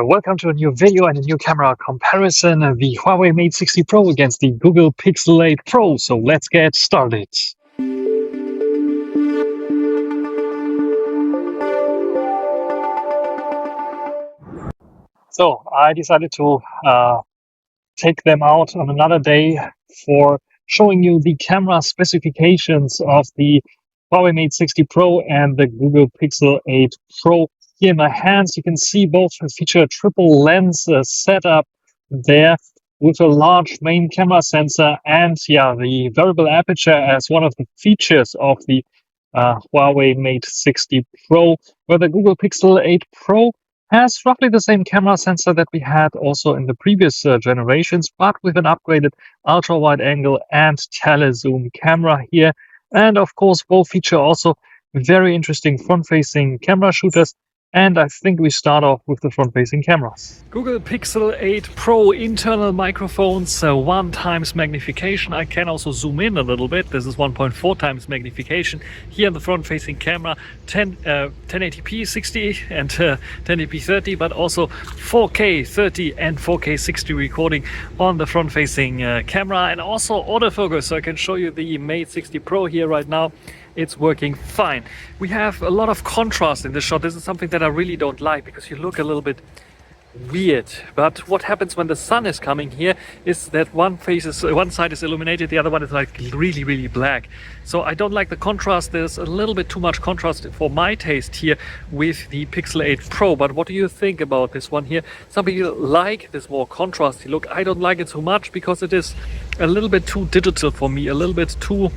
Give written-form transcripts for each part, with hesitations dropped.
Welcome to a new video and a new camera comparison, the Huawei Mate 60 Pro against the Google Pixel 8 Pro. So let's get started. So I decided to take them out on another day for showing you the camera specifications of the Huawei Mate 60 Pro and the Google Pixel 8 Pro. Here in my hands, you can see both feature a triple lens setup there with a large main camera sensor and the variable aperture as one of the features of the Huawei Mate 60 Pro, where the Google Pixel 8 Pro has roughly the same camera sensor that we had also in the previous generations, but with an upgraded ultra wide angle and telezoom camera here. And of course, both feature also very interesting front-facing camera shooters. And I think we start off with the front-facing cameras. Google Pixel 8 Pro internal microphones, 1x magnification. I can also zoom in a little bit. This is 1.4x magnification. Here in the front-facing camera, 1080p 60 and 1080p 30, but also 4K 30 and 4K 60 recording on the front-facing camera, and also autofocus. So I can show you the Mate 60 Pro here right now. It's working fine. We have a lot of contrast in this shot. This is something that I really don't like because you look a little bit weird. But what happens when the sun is coming here is that one side is illuminated, the other one is like really black. So I don't like the contrast. There's a little bit too much contrast for my taste here with the Pixel 8 Pro. But what do you think about this one here? Some people like this more contrasty look. I don't like it so much because it is a little bit too digital for me, a little bit too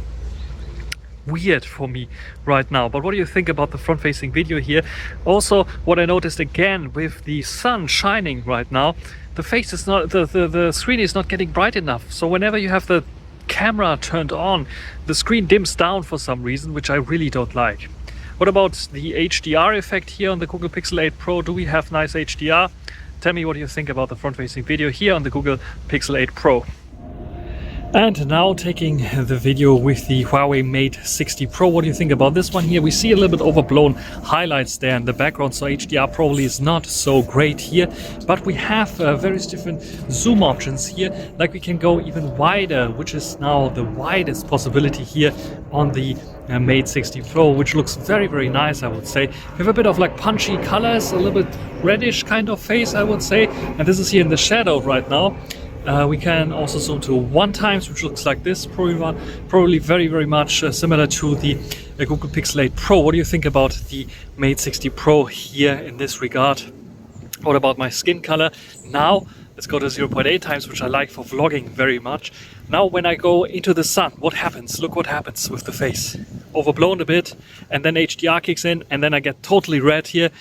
weird for me right now. But what do you think about the front-facing video here? Also, what I noticed again with the sun shining right now, the face is not, the screen is not getting bright enough. So whenever you have the camera turned on, the screen dims down for some reason, which I really don't like. What about the HDR effect here on the Google Pixel 8 Pro? Do we have nice HDR? Tell me what you think about the front-facing video here on the Google Pixel 8 Pro. And now taking the video with the Huawei Mate 60 Pro. What do you think about this one here? We see a little bit overblown highlights there in the background, so HDR probably is not so great here. But we have various different zoom options here. Like we can go even wider, which is now the widest possibility here on the Mate 60 Pro, which looks very nice, I would say. We have a bit of like punchy colors, a little bit reddish kind of face, I would say. And this is here in the shadow right now. We can also zoom to 1x, which looks like this, probably very much similar to the Google Pixel 8 Pro. What do you think about the Mate 60 Pro here in this regard? What about my skin color? Now let's go to 0.8x, which I like for vlogging very much. Now when I go into the sun, what happens? Look what happens with the face. Overblown a bit, and then HDR kicks in, and then I get totally red here.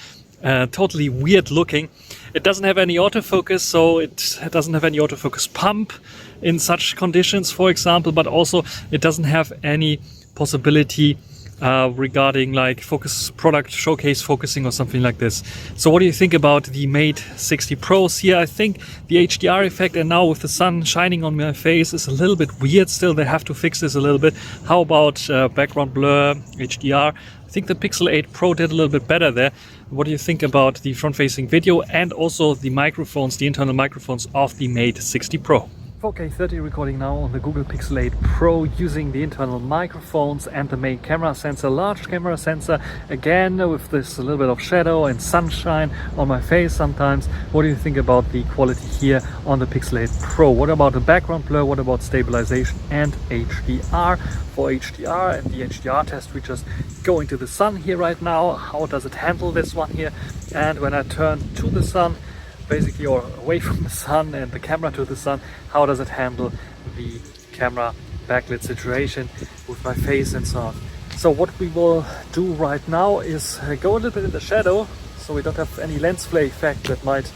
Totally weird looking. It doesn't have any autofocus, so it doesn't have any autofocus pump in such conditions, for example, but also it doesn't have any possibility regarding like focus product showcase focusing or something like this. So what do you think about the Mate 60 Pros here? I think the HDR effect, and now with the sun shining on my face, is a little bit weird still. They have to fix this a little bit. How about background blur, HDR? I think the Pixel 8 Pro did a little bit better there. What do you think about the front-facing video and also the microphones, the internal microphones of the Mate 60 Pro? 4K 30 recording now on the Google Pixel 8 Pro using the internal microphones and the main camera sensor, large camera sensor, again with this a little bit of shadow and sunshine on my face sometimes. What do you think about the quality here on the Pixel 8 Pro? What about the background blur? What about stabilization and HDR? For HDR and the HDR test, we just go into the sun here right now. How does it handle this one here? And when I turn to the sun, basically, or away from the sun and the camera to the sun, how does it handle the camera backlit situation with my face and so on? So what we will do right now is go a little bit in the shadow so we don't have any lens flare effect that might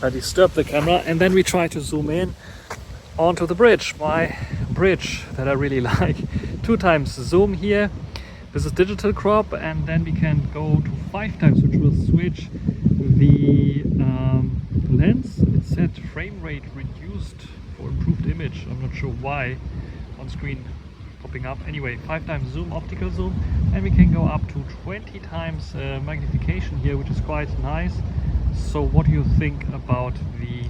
disturb the camera, and then we try to zoom in onto the bridge, my bridge that I really like. 2x zoom here. This is digital crop, and then we can go to 5x, which will switch the lens. It said frame rate reduced for improved image. I'm not sure why on screen popping up. Anyway, 5x zoom, optical zoom, and we can go up to 20x magnification here, which is quite nice. So what do you think about the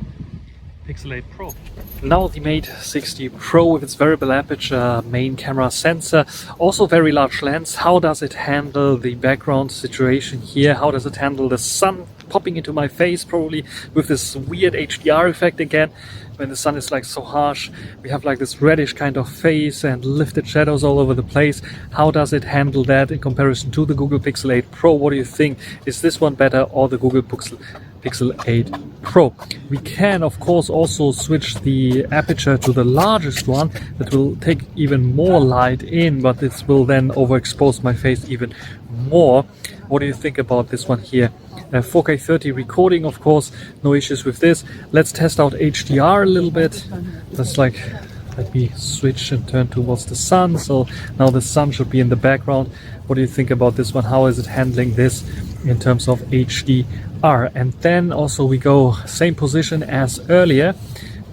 Pixel 8 Pro? Now the Mate 60 Pro with its variable aperture main camera sensor, also very large lens. How does it handle the background situation here? How does it handle the sun popping into my face, probably with this weird HDR effect again? When the sun is like so harsh, we have like this reddish kind of face and lifted shadows all over the place. How does it handle that in comparison to the Google Pixel 8 Pro? What do you think? Is this one better or the Google Pixel 8 Pro? We can of course also switch the aperture to the largest one. That will take even more light in, but this will then overexpose my face even more. What do you think about this one here? 4K 30 recording, of course, no issues with this. Let's test out HDR a little bit. Let's let me switch and turn towards the sun. So now the sun should be in the background. What do you think about this one? How is it handling this in terms of HDR? And then also we go same position as earlier,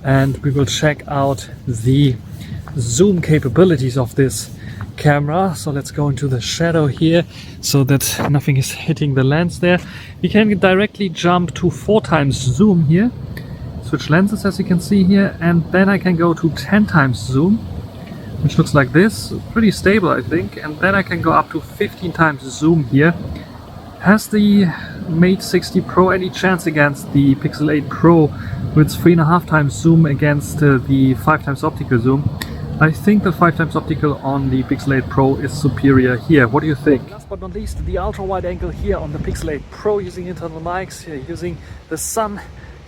and we will check out the zoom capabilities of this camera. So let's go into the shadow here so that nothing is hitting the lens there. We can directly jump to 4 times zoom here, switch lenses as you can see here, and then I can go to 10 times zoom, which looks like this, pretty stable I think, and then I can go up to 15 times zoom here. Has the Mate 60 Pro any chance against the Pixel 8 Pro with 3.5 times zoom against the 5 times optical zoom? I think the 5 times optical on the Pixel 8 Pro is superior here. What do you think? Last but not least, the ultra wide angle here on the Pixel 8 Pro using internal mics, using the sun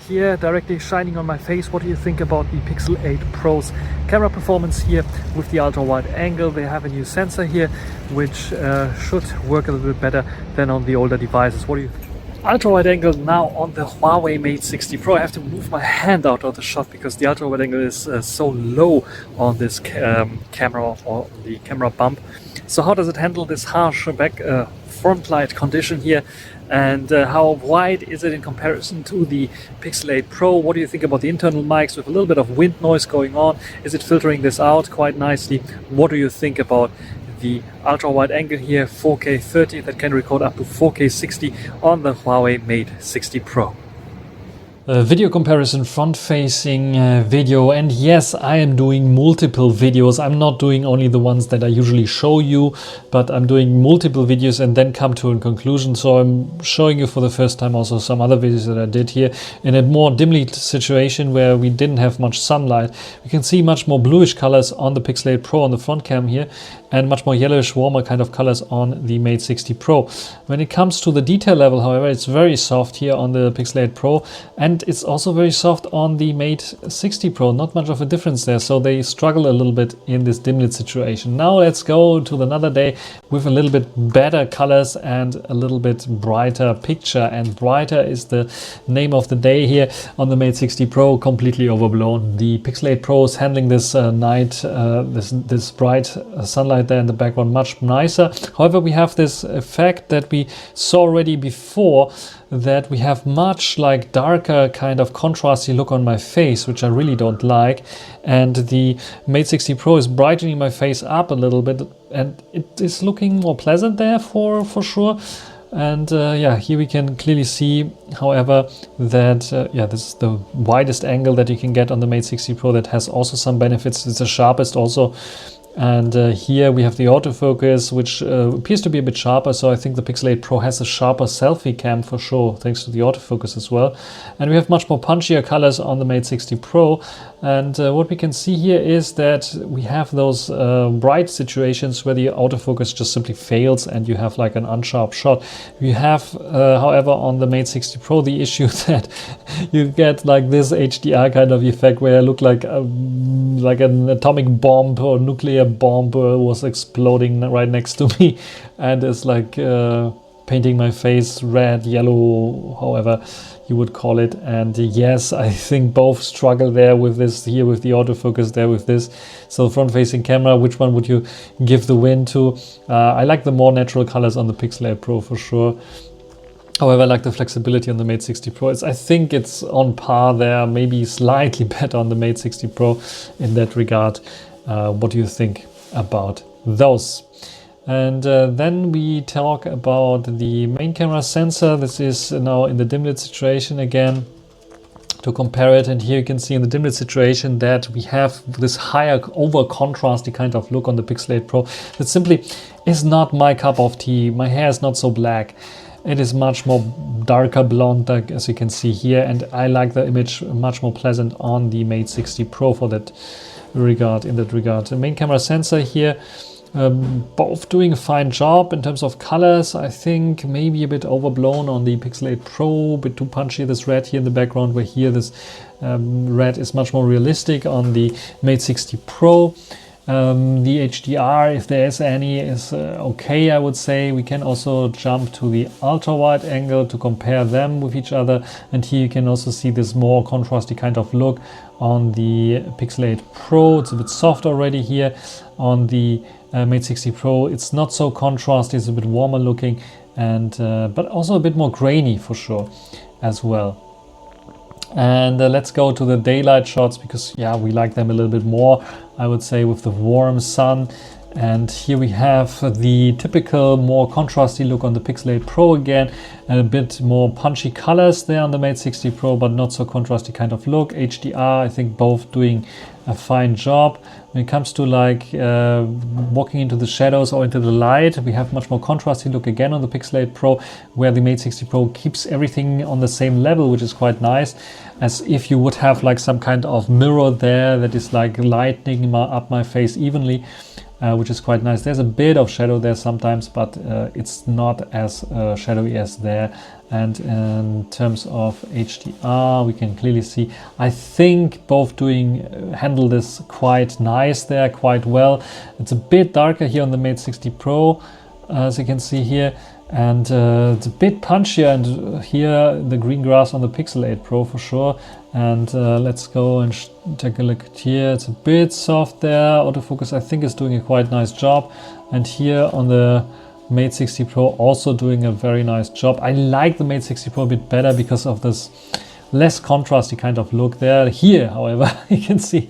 here directly shining on my face. What do you think about the Pixel 8 Pro's camera performance here with the ultra wide angle? They have a new sensor here which should work a little bit better than on the older devices. What do you think? Ultra wide angle now on the Huawei Mate 60 Pro. I have to move my hand out of the shot because the ultra wide angle is so low on this camera, or the camera bump. So how does it handle this harsh front light condition here, and how wide is it in comparison to the Pixel 8 Pro? What do you think about the internal mics with a little bit of wind noise going on? Is it filtering this out quite nicely? What do you think about the ultra wide angle here, 4K 30, that can record up to 4K 60 on the Huawei Mate 60 Pro? Video comparison, front-facing video, and yes, I am doing multiple videos. I'm not doing only the ones that I usually show you, but I'm doing multiple videos and then come to a conclusion. So I'm showing you for the first time also some other videos that I did here in a more dimly lit situation where we didn't have much sunlight. We can see much more bluish colors on the Pixel 8 Pro on the front cam here, and much more yellowish, warmer kind of colors on the Mate 60 Pro. When it comes to the detail level, however, it's very soft here on the Pixel 8 Pro, and it's also very soft on the Mate 60 Pro. Not much of a difference there, so they struggle a little bit in this dim lit situation. Now let's go to another day with a little bit better colors and a little bit brighter picture, and brighter is the name of the day here on the Mate 60 Pro. Completely overblown. The Pixel 8 Pro is handling this this bright sunlight there in the background much nicer. However, we have this effect that we saw already before, that we have much like darker kind of contrasty look on my face, which I really don't like, and the Mate 60 Pro is brightening my face up a little bit, and it is looking more pleasant there for sure. And yeah, here we can clearly see, however, that yeah, this is the widest angle that you can get on the Mate 60 Pro. That has also some benefits. It's the sharpest also. And here we have the autofocus, which appears to be a bit sharper. So I think the Pixel 8 Pro has a sharper selfie cam for sure, thanks to the autofocus as well. And we have much more punchier colors on the Mate 60 Pro. And what we can see here is that we have those bright situations where the autofocus just simply fails and you have like an unsharp shot. We have, however, on the Mate 60 Pro the issue that you get like this HDR kind of effect where I look like an atomic bomb or nuclear bomb was exploding right next to me, and it's like painting my face red, yellow, however you would call it. And yes, I think both struggle there with this here, with the autofocus there with this. So front facing camera, which one would you give the win to? I like the more natural colors on the Pixel 8 Pro for sure. However, I like the flexibility on the Mate 60 Pro. I think it's on par there, maybe slightly better on the Mate 60 Pro in that regard. What do you think about those? And then we talk about the main camera sensor. This is now in the dim lit situation again, to compare it. And here you can see in the dim lit situation that we have this higher over contrasty kind of look on the Pixel 8 Pro. That simply is not my cup of tea. My hair is not so black. It is much more darker blonde, as you can see here, and I like the image much more pleasant on the Mate 60 Pro for that regard. The main camera sensor here, both doing a fine job in terms of colors. I think maybe a bit overblown on the Pixel 8 Pro, a bit too punchy, this red here in the background, where here this red is much more realistic on the Mate 60 Pro. The HDR, if there is any, is okay, I would say. We can also jump to the ultra wide angle to compare them with each other, and here you can also see this more contrasty kind of look on the Pixel 8 Pro. It's a bit soft already here. On the Mate 60 Pro, it's not so contrasty, it's a bit warmer looking, and but also a bit more grainy for sure as well. And let's go to the daylight shots, because yeah, we like them a little bit more, I would say, with the warm sun. And here we have the typical more contrasty look on the Pixel 8 Pro again, and a bit more punchy colors there on the Mate 60 Pro, but not so contrasty kind of look. HDR, I think both doing a fine job. When it comes to like walking into the shadows or into the light, we have much more contrasty look again on the Pixel 8 Pro, where the Mate 60 Pro keeps everything on the same level, which is quite nice, as if you would have like some kind of mirror there that is like lighting up my face evenly. Which is quite nice. There's a bit of shadow there sometimes, but it's not as shadowy as there. And in terms of HDR, we can clearly see, I think both handle this quite nice there, quite well. It's a bit darker here on the Mate 60 Pro, as you can see here. And it's a bit punchier, and here the green grass on the Pixel 8 Pro for sure. And let's go and take a look here. It's a bit soft there. Autofocus, I think, is doing a quite nice job. And here on the Mate 60 Pro, also doing a very nice job. I like the Mate 60 Pro a bit better because of this less contrasty kind of look there. Here, however, you can see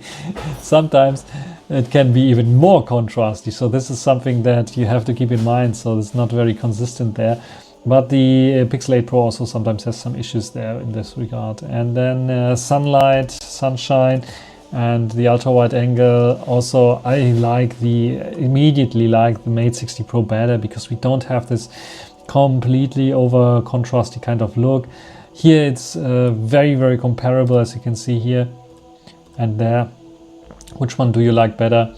sometimes it can be even more contrasty. So this is something that you have to keep in mind. So it's not very consistent there. But the Pixel 8 Pro also sometimes has some issues there in this regard. And then sunlight, sunshine, and the ultra wide angle. Also, I immediately like the Mate 60 Pro better, because we don't have this completely over contrasty kind of look. Here it's very, very comparable, as you can see here and there. Which one do you like better?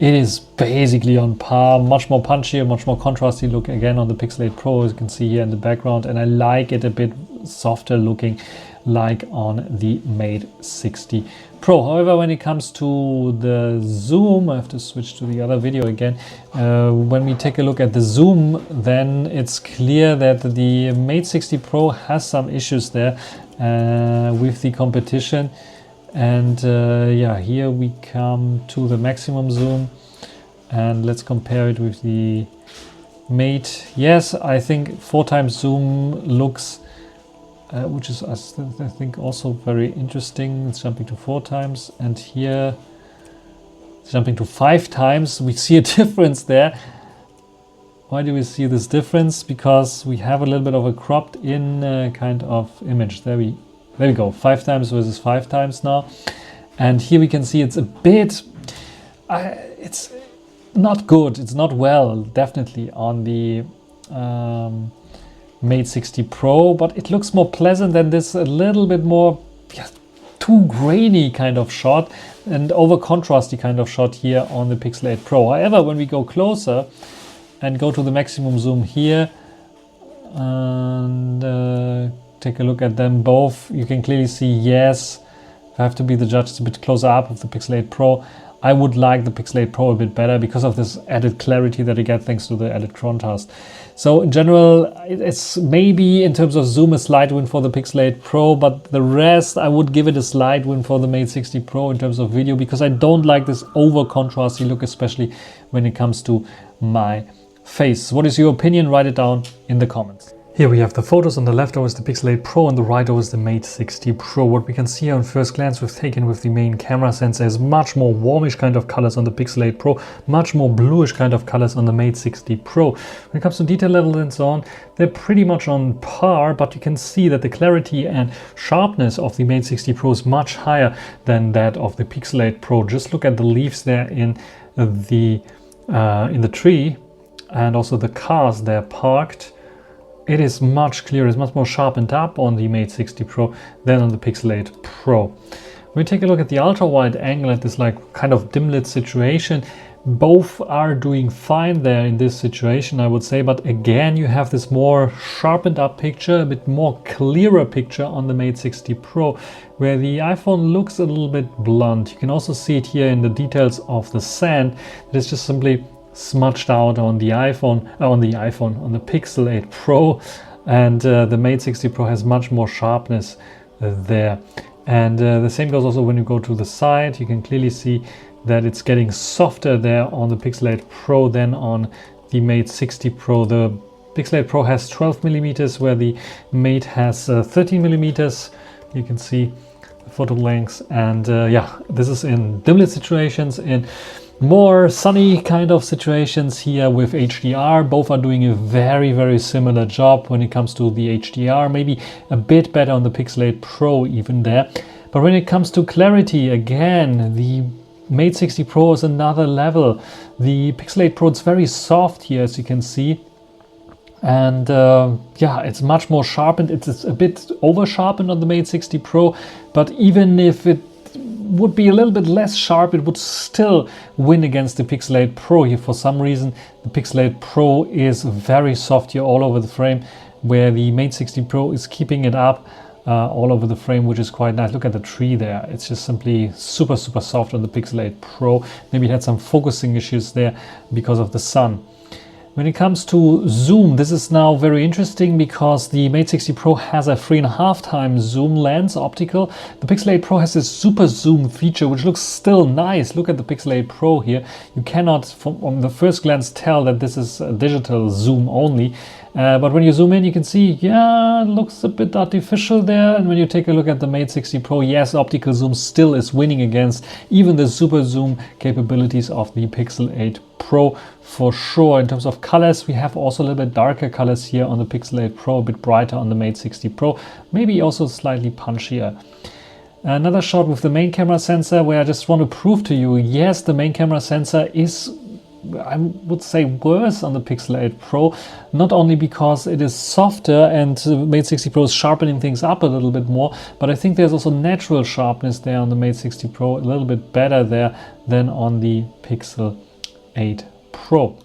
It is basically on par, much more punchier, much more contrasty look again on the Pixel 8 Pro, as you can see here in the background, and I like it a bit softer looking, like on the Mate 60 Pro. However, when it comes to the zoom, I have to switch to the other video again. When we take a look at the zoom, then it's clear that the Mate 60 Pro has some issues there with the competition. And yeah, here we come to the maximum zoom, and let's compare it with the Mate. Yes, I think 4x zoom looks, which is I think also very interesting. It's jumping to 4x, and here it's jumping to 5x. We see a difference there. Why do we see this difference? Because we have a little bit of a cropped in kind of image. There we go, 5x versus 5x now. And here we can see it's a bit, it's not good, it's not well, definitely on the Mate 60 Pro, but it looks more pleasant than this, a little bit more too grainy kind of shot and over contrasty kind of shot here on the Pixel 8 Pro. However, when we go closer and go to the maximum zoom here and take a look at them both, you can clearly see, yes, if I have to be the judge, it's a bit closer up of the Pixel 8 Pro. I would like the Pixel 8 Pro a bit better because of this added clarity that you get thanks to the added contrast. So in general, it's maybe in terms of zoom a slight win for the Pixel 8 Pro, but the rest I would give it a slight win for the Mate 60 Pro in terms of video, because I don't like this over contrasty look, especially when it comes to my face. What is your opinion? Write it down in the comments. Here we have the photos. On the left over is the Pixel 8 Pro, on the right over is the Mate 60 Pro. What we can see on first glance we've taken with the main camera sensor is much more warmish kind of colors on the Pixel 8 Pro, much more bluish kind of colors on the Mate 60 Pro. When it comes to detail level and so on, they're pretty much on par, but you can see that the clarity and sharpness of the Mate 60 Pro is much higher than that of the Pixel 8 Pro. Just look at the leaves there in the tree, and also the cars there parked. It is much clearer, it's much more sharpened up on the Mate 60 Pro than on the Pixel 8 Pro. When we take a look at the ultra wide angle at this like kind of dim lit situation, both are doing fine there in this situation, I would say, but again you have this more sharpened up picture, a bit more clearer picture on the Mate 60 Pro, where the iPhone looks a little bit blunt. You can also see it here in the details of the sand. It is just simply smudged out on the iPhone, on the Pixel 8 Pro, and the Mate 60 Pro has much more sharpness there. And the same goes also when you go to the side. You can clearly see that it's getting softer there on the Pixel 8 Pro than on the Mate 60 Pro. The Pixel 8 Pro has 12 millimeters, where the Mate has 13 millimeters. You can see the photo lengths, and yeah, this is in dim lit situations. In more sunny kind of situations here with HDR, both are doing a very, very similar job when it comes to the HDR, maybe a bit better on the Pixel 8 Pro even there. But when it comes to clarity, again, the Mate 60 Pro is another level. The Pixel 8 Pro is very soft here, as you can see. And yeah, it's much more sharpened. It's a bit over sharpened on the Mate 60 Pro, but even if it would be a little bit less sharp, it would still win against the Pixel 8 Pro here. For some reason, the Pixel 8 Pro is very soft here all over the frame, where the Mate 60 Pro is keeping it up all over the frame, which is quite nice. Look at the tree there. It's just simply super, super soft on the Pixel 8 Pro. Maybe it had some focusing issues there because of the sun. When it comes to zoom, this is now very interesting because the Mate 60 Pro has a 3.5 times zoom lens, optical. The Pixel 8 Pro has this super zoom feature, which looks still nice. Look at the Pixel 8 Pro here. You cannot, from the first glance, tell that this is a digital zoom only. But when you zoom in, you can see, yeah, it looks a bit artificial there. And when you take a look at the Mate 60 Pro, yes, optical zoom still is winning against even the super zoom capabilities of the Pixel 8 Pro for sure. In terms of colors, we have also a little bit darker colors here on the Pixel 8 Pro, a bit brighter on the Mate 60 Pro, maybe also slightly punchier. Another shot with the main camera sensor, where I just want to prove to you, yes, the main camera sensor is, I would say, worse on the Pixel 8 Pro, not only because it is softer and Mate 60 Pro is sharpening things up a little bit more, but I think there's also natural sharpness there on the Mate 60 Pro, a little bit better there than on the Pixel 8 Pro.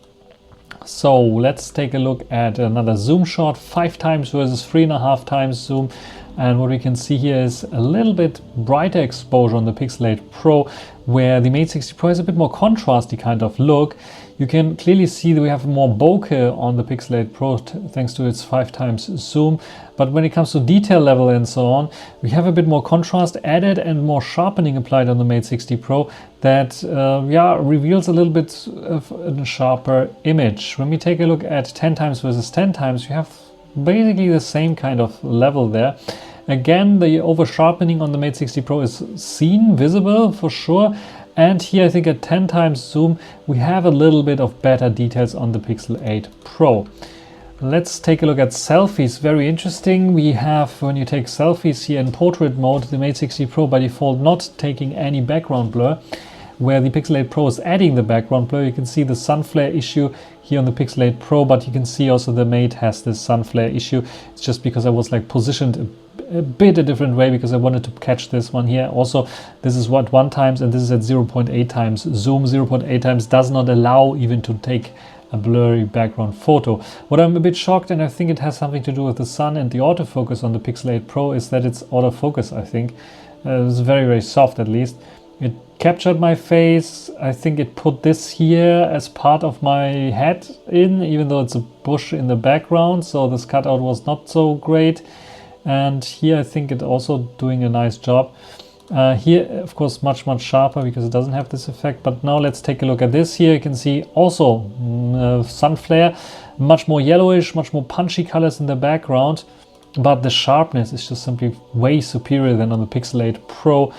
So let's take a look at another zoom shot, 5 times versus 3.5 times zoom. And what we can see here is a little bit brighter exposure on the Pixel 8 Pro, where the Mate 60 Pro has a bit more contrasty kind of look. You can clearly see that we have more bokeh on the Pixel 8 Pro thanks to its 5 times zoom. But when it comes to detail level and so on, we have a bit more contrast added and more sharpening applied on the Mate 60 Pro that yeah, reveals a little bit of a sharper image. When we take a look at 10 times versus 10 times, you have basically the same kind of level there. Again, the over sharpening on the Mate 60 Pro is seen, visible for sure. And here I think at 10 times zoom, we have a little bit of better details on the Pixel 8 Pro. Let's take a look at selfies. Very interesting. We have, when you take selfies here in portrait mode, the Mate 60 Pro by default not taking any background blur, where the Pixel 8 Pro is adding the background blur. You can see the sun flare issue here on the Pixel 8 Pro, but you can see also the Mate has this sun flare issue. It's just because I was like positioned a bit a different way because I wanted to catch this one here. Also, this is what 1 times and this is at 0.8 times zoom. 0.8 times does not allow even to take a blurry background photo. What I'm a bit shocked, and I think it has something to do with the sun and the autofocus on the Pixel 8 Pro, is that it's autofocus, I think. It's very, very soft at least. It captured my face. I think it put this here as part of my head in, even though it's a bush in the background, so this cutout was not so great. And here I think it also doing a nice job. Here, of course, much sharper because it doesn't have this effect. But now let's take a look at this. Here you can see also sun flare. much more yellowish, much more punchy colors in the background, but the sharpness is just simply way superior than on the Pixel 8 Pro.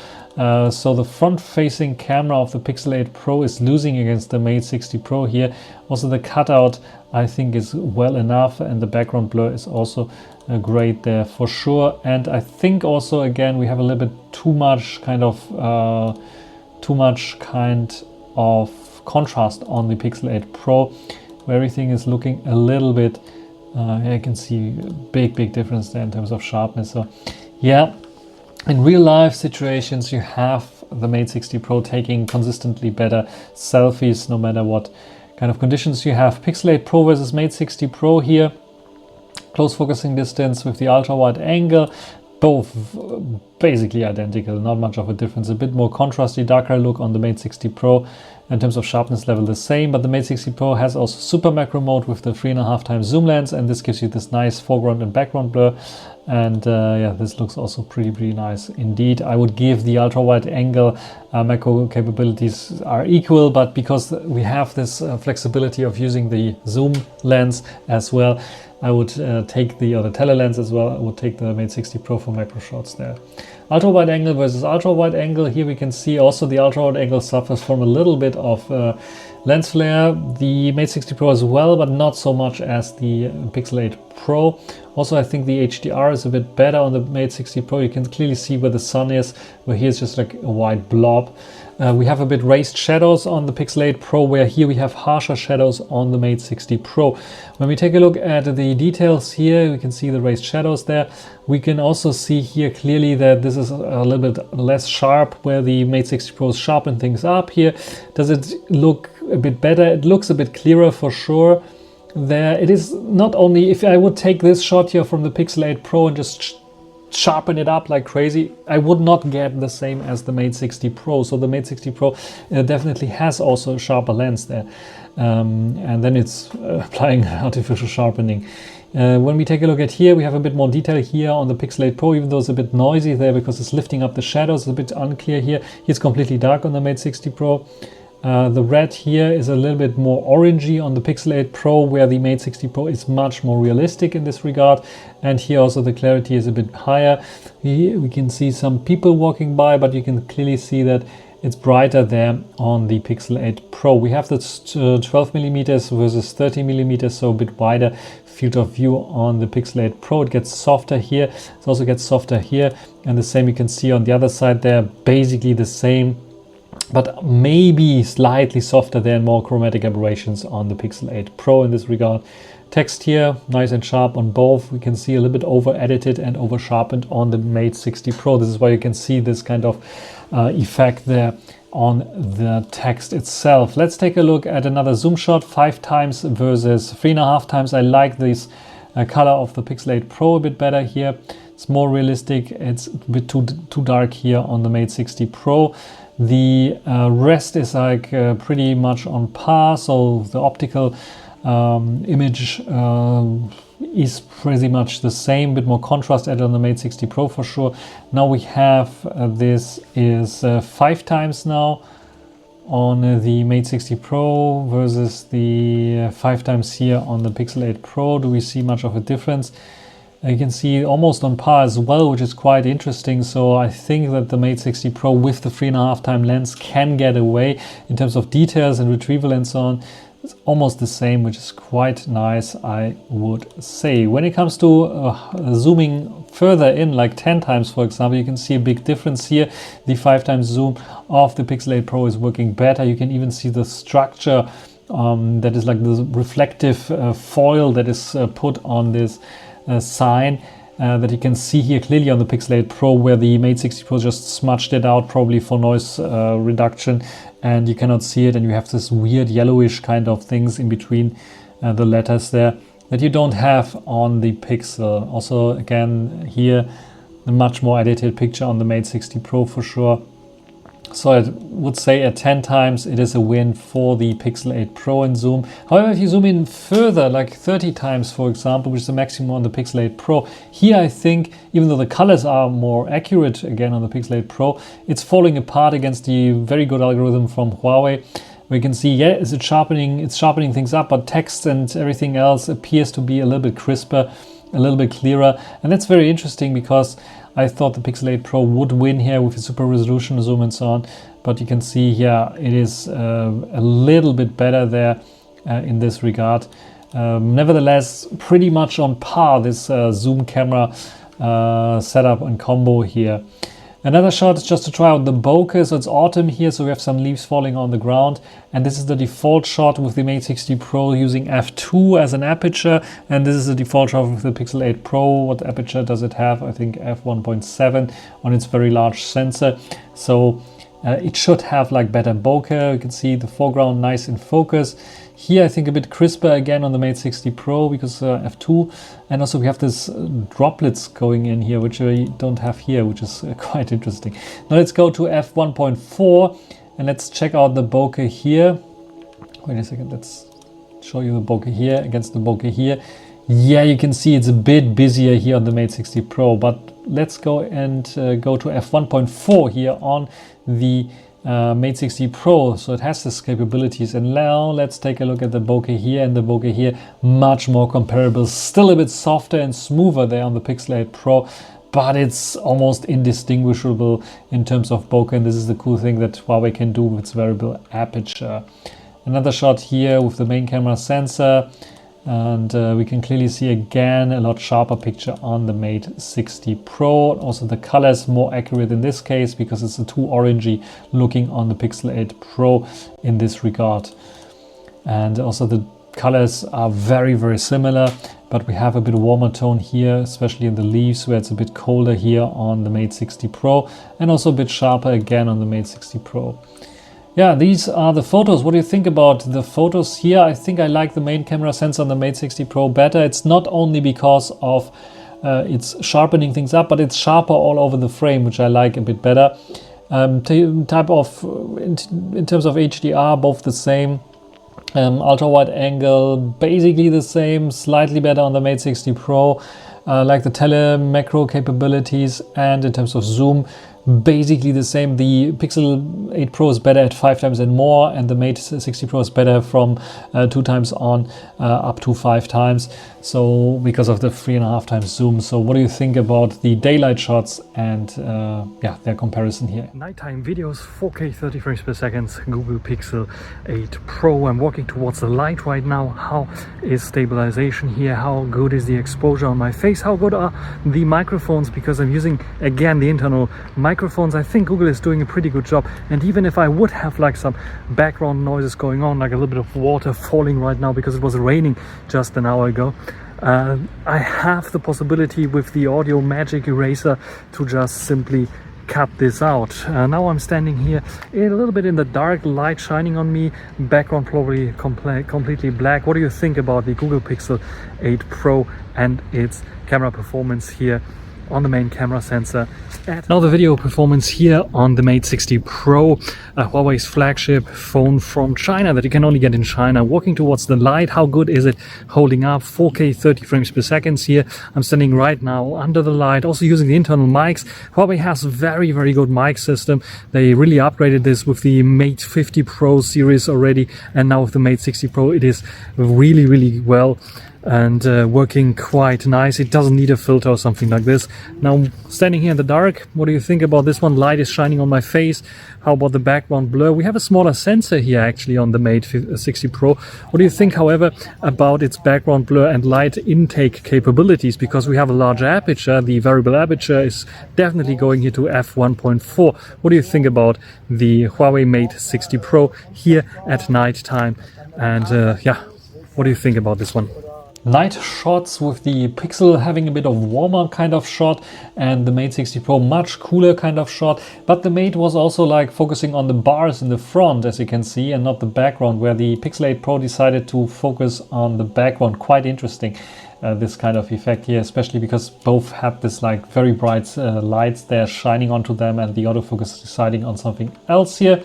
So the front-facing camera of the Pixel 8 Pro is losing against the Mate 60 Pro here. Also the cutout I think is well enough, and the background blur is also great there for sure. And I think also again we have a little bit too much kind of contrast on the Pixel 8 Pro, where everything is looking a little bit I can see a big difference there in terms of sharpness. So yeah, in real life situations you have the Mate 60 Pro taking consistently better selfies no matter what kind of conditions you have. Pixel 8 Pro versus Mate 60 Pro here. Close focusing distance with the ultra wide angle, both basically identical, not much of a difference. A bit more contrasty, darker look on the Mate 60 Pro. In terms of sharpness level the same, but the Mate 60 Pro has also super macro mode with the 3.5 times zoom lens, and this gives you this nice foreground and background blur. And yeah, this looks also pretty nice indeed. I would give the ultra wide angle macro capabilities are equal, but because we have this flexibility of using the zoom lens as well, I would take the tele lens as well. I would take the Mate 60 Pro for macro shots there. Ultra wide angle versus ultra wide angle. Here we can see also the ultra wide angle suffers from a little bit of lens flare. The Mate 60 Pro as well, but not so much as the Pixel 8 Pro. Also, I think the HDR is a bit better on the Mate 60 Pro. You can clearly see where the sun is, where here it's just like a white blob. We have a bit raised shadows on the Pixel 8 Pro, where here we have harsher shadows on the Mate 60 Pro. When we take a look at the details here, we can see the raised shadows there. We can also see here clearly that this is a little bit less sharp, where the Mate 60 Pro sharpen things up here. Does it look a bit better? It looks a bit clearer for sure. There it is. Not only, if I would take this shot here from the Pixel 8 Pro and just sharpen it up like crazy, I would not get the same as the Mate 60 Pro. So the Mate 60 Pro definitely has also a sharper lens there, and then it's applying artificial sharpening. When we take a look at here, we have a bit more detail here on the Pixel 8 Pro, even though it's a bit noisy there because it's lifting up the shadows. It's a bit unclear here. It's completely dark on the Mate 60 Pro. The red here is a little bit more orangey on the Pixel 8 Pro, where the Mate 60 Pro is much more realistic in this regard. And here also the clarity is a bit higher. We can see some people walking by, but you can clearly see that it's brighter there on the Pixel 8 Pro. We have the 12 millimeters versus 30 millimeters, so a bit wider field of view on the Pixel 8 Pro. It gets softer here. It also gets softer here. And the same you can see on the other side there, basically the same, but maybe slightly softer than more chromatic aberrations on the Pixel 8 Pro in this regard. Text here, nice and sharp on both. We can see a little bit over edited and over sharpened on the Mate 60 Pro. This is why you can see this kind of effect there on the text itself. Let's take a look at another zoom shot, 5 times versus 3.5 times. I like this color of the Pixel 8 Pro a bit better here. It's more realistic. It's a bit too dark here on the Mate 60 Pro. The rest is like pretty much on par, so the optical image is pretty much the same, bit more contrast added on the Mate 60 Pro for sure. Now we have this is 5 times now on the Mate 60 Pro versus the 5 times here on the Pixel 8 Pro. Do we see much of a difference? You can see almost on par as well, which is quite interesting. So I think that the Mate 60 Pro with the 3.5 time lens can get away in terms of details and retrieval and so on. It's almost the same, which is quite nice, I would say. When it comes to zooming further in, like 10 times, for example, you can see a big difference here. The 5 times zoom of the Pixel 8 Pro is working better. You can even see the structure that is like the reflective foil that is put on this sign that you can see here clearly on the Pixel 8 Pro, where the Mate 60 Pro just smudged it out, probably for noise reduction, and you cannot see it, and you have this weird yellowish kind of things in between the letters there that you don't have on the Pixel. Also, again, here a much more edited picture on the Mate 60 Pro for sure. So I would say at 10 times it is a win for the Pixel 8 Pro in zoom. However, if you zoom in further, like 30 times, for example, which is the maximum on the Pixel 8 Pro, here I think, even though the colors are more accurate again on the Pixel 8 Pro, it's falling apart against the very good algorithm from Huawei. where you can see, yeah, it's sharpening things up, but text and everything else appears to be a little bit crisper, a little bit clearer. And that's very interesting because I thought the Pixel 8 Pro would win here with the super resolution zoom and so on. But you can see here it is a little bit better there in this regard. Nevertheless, pretty much on par, this zoom camera setup and combo here. Another shot is just to try out the bokeh. So it's autumn here, so we have some leaves falling on the ground. And this is the default shot with the Mate 60 Pro using f2 as an aperture. And this is the default shot with the Pixel 8 Pro. What aperture does it have? I think f1.7 on its very large sensor. So it should have like better bokeh. You can see the foreground nice in focus. Here I think a bit crisper again on the Mate 60 Pro because f2, and also we have this droplets going in here, which I don't have here, which is quite interesting. Now let's go to f1.4 and let's check out the bokeh here. Wait a second, let's show you the bokeh here against the bokeh here. Yeah, you can see it's a bit busier here on the Mate 60 Pro, but let's go and go to f1.4 here on the Mate 60 Pro, so it has these capabilities. And now let's take a look at the bokeh here, and the bokeh here much more comparable, still a bit softer and smoother there on the Pixel 8 Pro, but it's almost indistinguishable in terms of bokeh, and this is the cool thing that Huawei can do with its variable aperture. Another shot here with the main camera sensor, and we can clearly see again a lot sharper picture on the Mate 60 Pro. Also the color is more accurate in this case because it's a too orangey looking on the Pixel 8 Pro in this regard. And also the colors are very, very similar, but we have a bit warmer tone here, especially in the leaves where it's a bit colder here on the Mate 60 Pro, and also a bit sharper again on the Mate 60 Pro. Yeah, these are the photos. What do you think about the photos here? I think I like the main camera sensor on the Mate 60 Pro better. It's not only because of it's sharpening things up, but it's sharper all over the frame, which I like a bit better. In terms of HDR, both the same. Ultra wide angle, basically the same, slightly better on the Mate 60 Pro. Like the tele macro capabilities, and in terms of zoom, basically the same. The Pixel 8 Pro is better at 5 times and more, and the Mate 60 Pro is better from 2 times on up to 5 times. So because of the 3.5 times zoom. So what do you think about the daylight shots and yeah, their comparison here? Nighttime videos, 4K 30 frames per second, Google Pixel 8 Pro. I'm walking towards the light right now. How is stabilization here? How good is the exposure on my face? How good are the microphones? Because I'm using again the internal microphones. I think Google is doing a pretty good job. And even if I would have like some background noises going on, like a little bit of water falling right now because it was raining just an hour ago, I have the possibility with the Audio Magic Eraser to just simply cut this out. Now I'm standing here a little bit in the dark, light shining on me, background probably completely black. What do you think about the Google Pixel 8 Pro and its camera performance here on the main camera sensor? Now the video performance here on the Mate 60 Pro, Huawei's flagship phone from China that you can only get in China. Walking towards the light, how good is it holding up? 4K 30 frames per second here. I'm standing right now under the light, also using the internal mics. Huawei has a very, very good mic system. They really upgraded this with the Mate 50 Pro series already, and now with the Mate 60 Pro it is really, really well and working quite nice. It doesn't need a filter or something like this. Now standing here in the dark, what do you think about this one? Light is shining on my face. How about the background blur? We have a smaller sensor here actually on the Mate 60 Pro. What do you think, however, about its background blur and light intake capabilities? Because we have a larger aperture, the variable aperture is definitely going here to f1.4. What do you think about the Huawei Mate 60 Pro here at night time? And yeah, what do you think about this one? Night shots with the Pixel having a bit of warmer kind of shot, and the Mate 60 Pro much cooler kind of shot. But the Mate was also like focusing on the bars in the front, as you can see, and not the background, where the Pixel 8 Pro decided to focus on the background. Quite interesting, this kind of effect here, especially because both had this like very bright lights there shining onto them, and the autofocus deciding on something else here.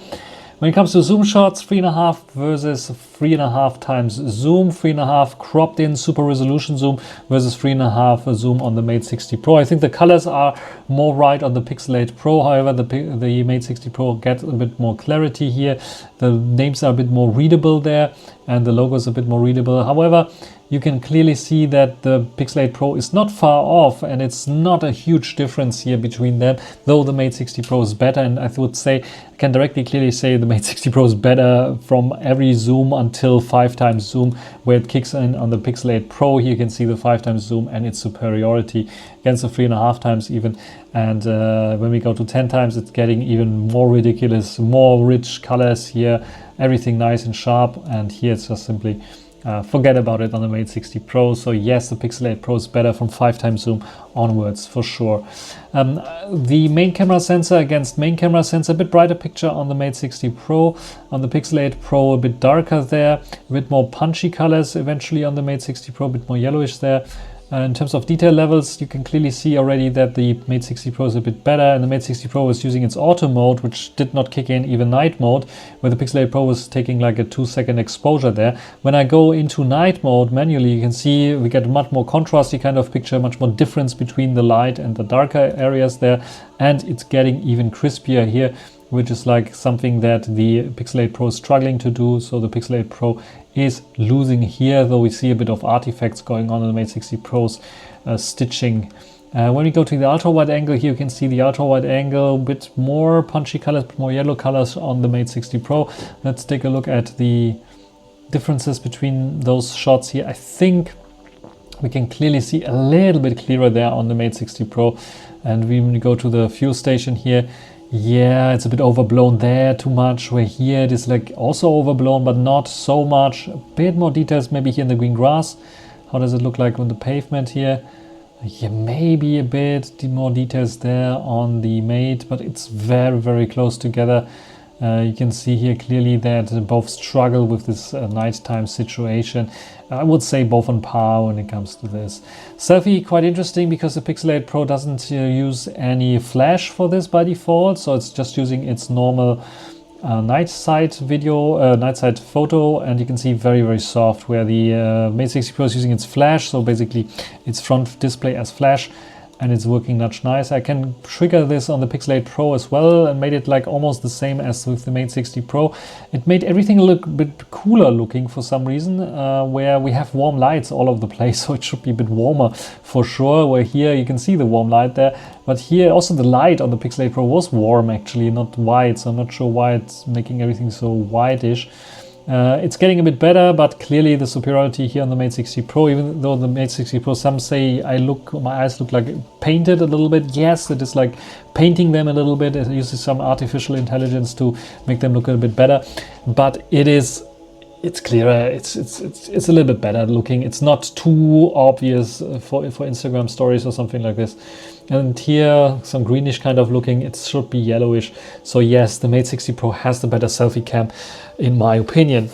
When it comes to zoom shots, 3.5 versus 3.5 times zoom, 3.5 cropped in super resolution zoom versus 3.5 zoom on the Mate 60 Pro. I think the colors are more right on the Pixel 8 Pro. However, the Mate 60 Pro gets a bit more clarity here. The names are a bit more readable there, and the logo is a bit more readable. However, you can clearly see that the Pixel 8 Pro is not far off, and it's not a huge difference here between them, though the Mate 60 Pro is better. And I would say, I can directly clearly say the Mate 60 Pro is better from every zoom until 5 times zoom, where it kicks in on the Pixel 8 Pro. Here you can see the 5 times zoom and its superiority against the 3.5 times even. And when we go to 10 times, it's getting even more ridiculous, more rich colors here, everything nice and sharp. And here it's just simply forget about it on the Mate 60 Pro. So yes, the Pixel 8 Pro is better from 5 times zoom onwards for sure. The main camera sensor against main camera sensor, a bit brighter picture on the Mate 60 Pro. On the Pixel 8 Pro, a bit darker there, a bit more punchy colors eventually on the Mate 60 Pro, a bit more yellowish there. In terms of detail levels, you can clearly see already that the Mate 60 Pro is a bit better, and the Mate 60 Pro is using its auto mode, which did not kick in even night mode, where the Pixel 8 Pro was taking like a 2-second exposure there. When I go into night mode manually, you can see we get a much more contrasty kind of picture, much more difference between the light and the darker areas there, and it's getting even crispier here, which is like something that the Pixel 8 Pro is struggling to do. So the Pixel 8 Pro is losing here, though we see a bit of artifacts going on in the Mate 60 Pro's stitching. When we go to the ultra wide angle, here you can see the ultra wide angle, a bit more punchy colors, more yellow colors on the Mate 60 Pro. Let's take a look at the differences between those shots here. I think we can clearly see a little bit clearer there on the Mate 60 Pro. And when we go to the fuel station here, yeah, it's a bit overblown there, too much, where here it is like also overblown, but not so much. A bit more details maybe here in the green grass. How does it look like on the pavement here? Yeah, maybe a bit more details there on the Mate, but it's very, very close together. You can see here clearly that both struggle with this nighttime situation. I would say both on par when it comes to this. Selfie, quite interesting because the Pixel 8 Pro doesn't use any flash for this by default, so it's just using its normal night side video, night side photo, and you can see very, very soft, where the Mate 60 Pro is using its flash, so basically its front display as flash, and it's working much nice. I can trigger this on the Pixel 8 Pro as well and made it like almost the same as with the Mate 60 Pro. It made everything look a bit cooler looking for some reason, where we have warm lights all over the place, so it should be a bit warmer for sure, where here you can see the warm light there, but here also the light on the Pixel 8 Pro was warm actually, not white, so I'm not sure why it's making everything so whitish. It's getting a bit better, but clearly the superiority here on the Mate 60 Pro, even though the Mate 60 Pro, some say my eyes look like painted a little bit. Yes, it is like painting them a little bit. It uses some artificial intelligence to make them look a bit better, but it's clearer. It's a little bit better looking. It's not too obvious for Instagram stories or something like this. And here, some greenish kind of looking, it should be yellowish. So yes, the Mate 60 Pro has the better selfie cam, in my opinion.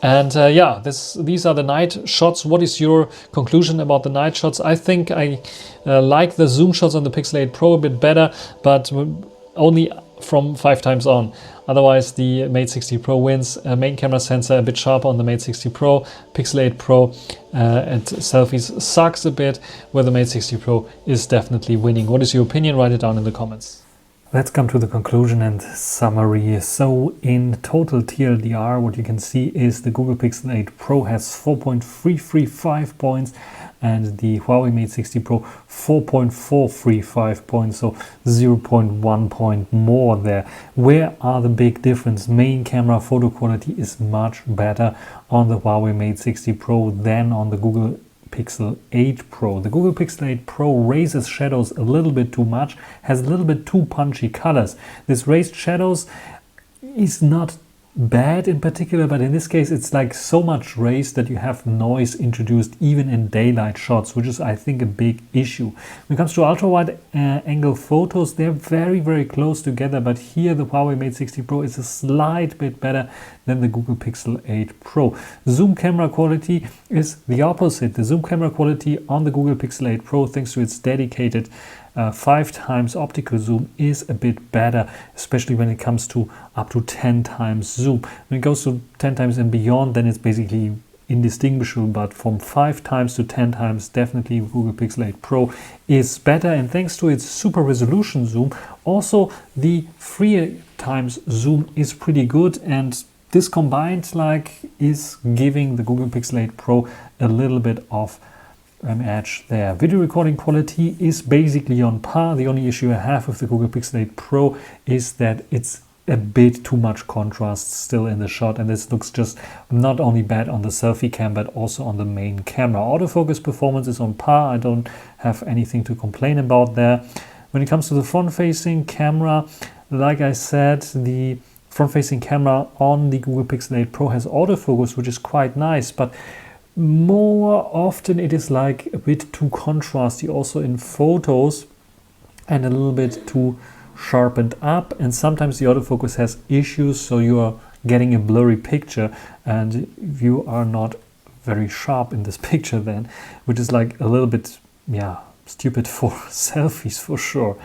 And yeah, these are the night shots. What is your conclusion about the night shots? I think I like the zoom shots on the Pixel 8 Pro a bit better, but only from 5 times on. Otherwise, the Mate 60 Pro wins. Main camera sensor a bit sharper on the Mate 60 Pro. Pixel 8 Pro and selfies sucks a bit, where the Mate 60 Pro is definitely winning. What is your opinion? Write it down in the comments. Let's come to the conclusion and summary. So in total TLDR, what you can see is the Google Pixel 8 Pro has 4.335 points and the Huawei Mate 60 Pro 4.435 points, so 0.1 point more there. Where are the big difference? Main camera photo quality is much better on the Huawei Mate 60 Pro than on the Google Pixel 8 Pro. The Google Pixel 8 Pro raises shadows a little bit too much, has a little bit too punchy colors. This raised shadows is not bad in particular, but in this case it's like so much raised that you have noise introduced even in daylight shots, which is I think a big issue. When it comes to ultra wide angle photos, they're very, very close together, but here the Huawei Mate 60 Pro is a slight bit better than the Google Pixel 8 Pro. Zoom camera quality is the opposite. The zoom camera quality on the Google Pixel 8 Pro, thanks to its dedicated 5 times optical zoom is a bit better, especially when it comes to up to 10 times zoom. When it goes to 10 times and beyond, then it's basically indistinguishable, but from 5 times to 10 times, definitely Google Pixel 8 Pro is better. And thanks to its super resolution zoom, also the 3 times zoom is pretty good, and this combined is giving the Google Pixel 8 Pro a little bit of an edge there. Video recording quality is basically on par. The only issue I have with the Google Pixel 8 Pro is that it's a bit too much contrast still in the shot, and this looks just not only bad on the selfie cam but also on the main camera. Autofocus performance is on par. I don't have anything to complain about there. When it comes to the front-facing camera, like I said, the front-facing camera on the Google Pixel 8 Pro has autofocus, which is quite nice, but more often it is a bit too contrasty also in photos and a little bit too sharpened up, and sometimes the autofocus has issues, so you are getting a blurry picture and you are not very sharp in this picture then, which is a little bit stupid for selfies for sure.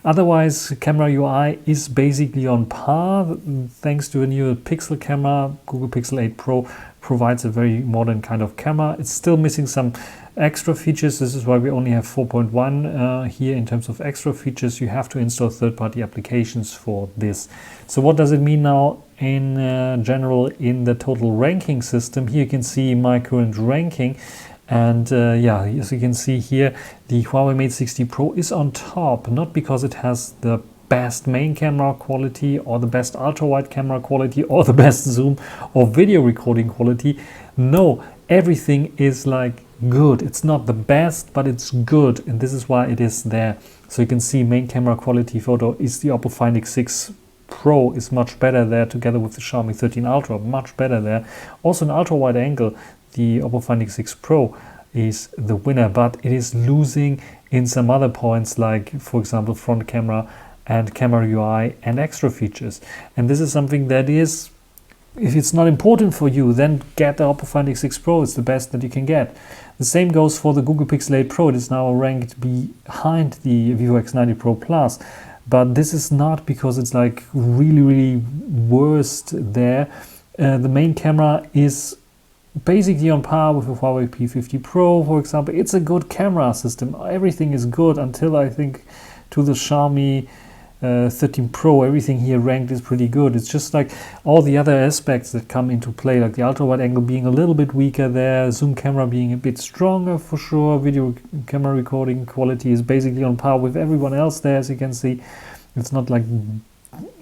Otherwise, camera UI is basically on par. Thanks to a new Pixel camera, Google Pixel 8 Pro provides a very modern kind of camera. It's still missing some extra features. This is why we only have 4.1 here in terms of extra features. You have to install third-party applications for this. So what does it mean now in general in the total ranking system? Here you can see my current ranking, and as you can see here, the Huawei Mate 60 Pro is on top, not because it has the best main camera quality or the best ultra-wide camera quality or the best zoom or video recording quality. No, everything is good. It's not the best, but it's good, and this is why it is there. So you can see main camera quality photo is the Oppo Find X6 Pro is much better there, together with the Xiaomi 13 Ultra, much better there. Also an ultra wide angle, the Oppo Find X6 Pro is the winner, but it is losing in some other points, like for example front camera and camera UI and extra features. And this is something that is, if it's not important for you, then get the Oppo Find X6 Pro. It's the best that you can get. The same goes for the Google Pixel 8 Pro. It is now ranked behind the Vivo X90 Pro Plus. But this is not because it's really worst there. The main camera is basically on par with the Huawei P50 Pro, for example. It's a good camera system. Everything is good until I think to the Xiaomi 13 Pro. Everything here ranked is pretty good. It's just all the other aspects that come into play, like the ultra wide angle being a little bit weaker there, zoom camera being a bit stronger for sure, video camera recording quality is basically on par with everyone else there, as you can see. It's not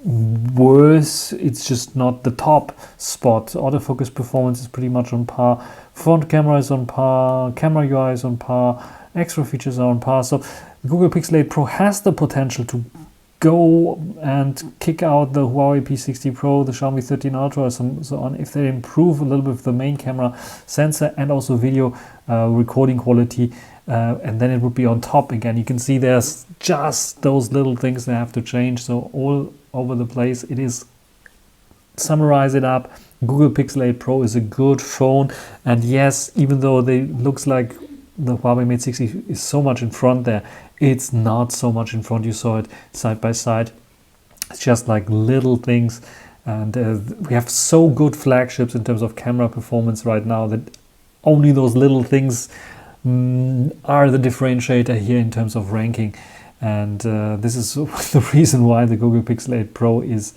worse, it's just not the top spot. Autofocus performance is pretty much on par, front camera is on par, camera UI is on par, extra features are on par. So the Google Pixel 8 Pro has the potential to go and kick out the Huawei P60 Pro, the Xiaomi 13 Ultra, or so on, if they improve a little bit with the main camera sensor and also video recording quality, and then it would be on top again. You can see there's just those little things that have to change. So all over the place it is. Summarize it up, Google Pixel 8 Pro is a good phone, and yes, even though they looks like the Huawei Mate 60 is so much in front there, it's not so much in front. You saw it side by side. It's just little things, and we have so good flagships in terms of camera performance right now that only those little things are the differentiator here in terms of ranking. And this is the reason why the Google Pixel 8 Pro is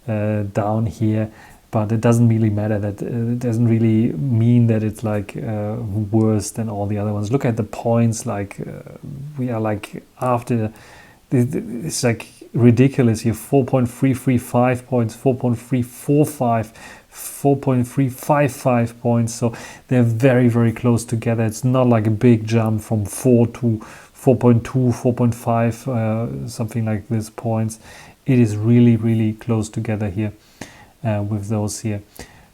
down here. But it doesn't really matter. That it doesn't really mean that it's worse than all the other ones. Look at the points. We are after. It's ridiculous here. 4.335 points, 4.345, 4.355 points. So they're very close together. It's not like a big jump from 4 to 4.2, 4.5, something like this points. It is really close together here. With those here.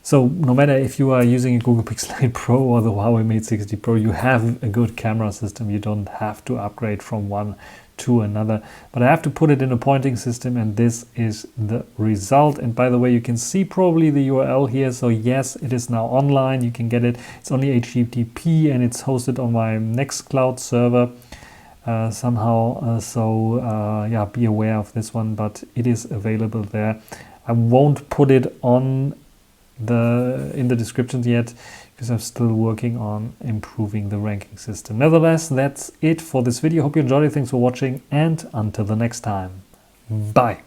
So no matter if you are using a Google Pixel 8 Pro or the Huawei Mate 60 Pro, you have a good camera system. You don't have to upgrade from one to another. But I have to put it in a pointing system, and this is the result. And by the way, you can see probably the URL here. So yes, it is now online. You can get it. It's only HTTP, and it's hosted on my Nextcloud server. somehow. Yeah, be aware of this one, but it is available there. I won't put it on in the description yet because I'm still working on improving the ranking system. Nevertheless, that's it for this video. Hope you enjoyed it. Thanks for watching, and until the next time, bye.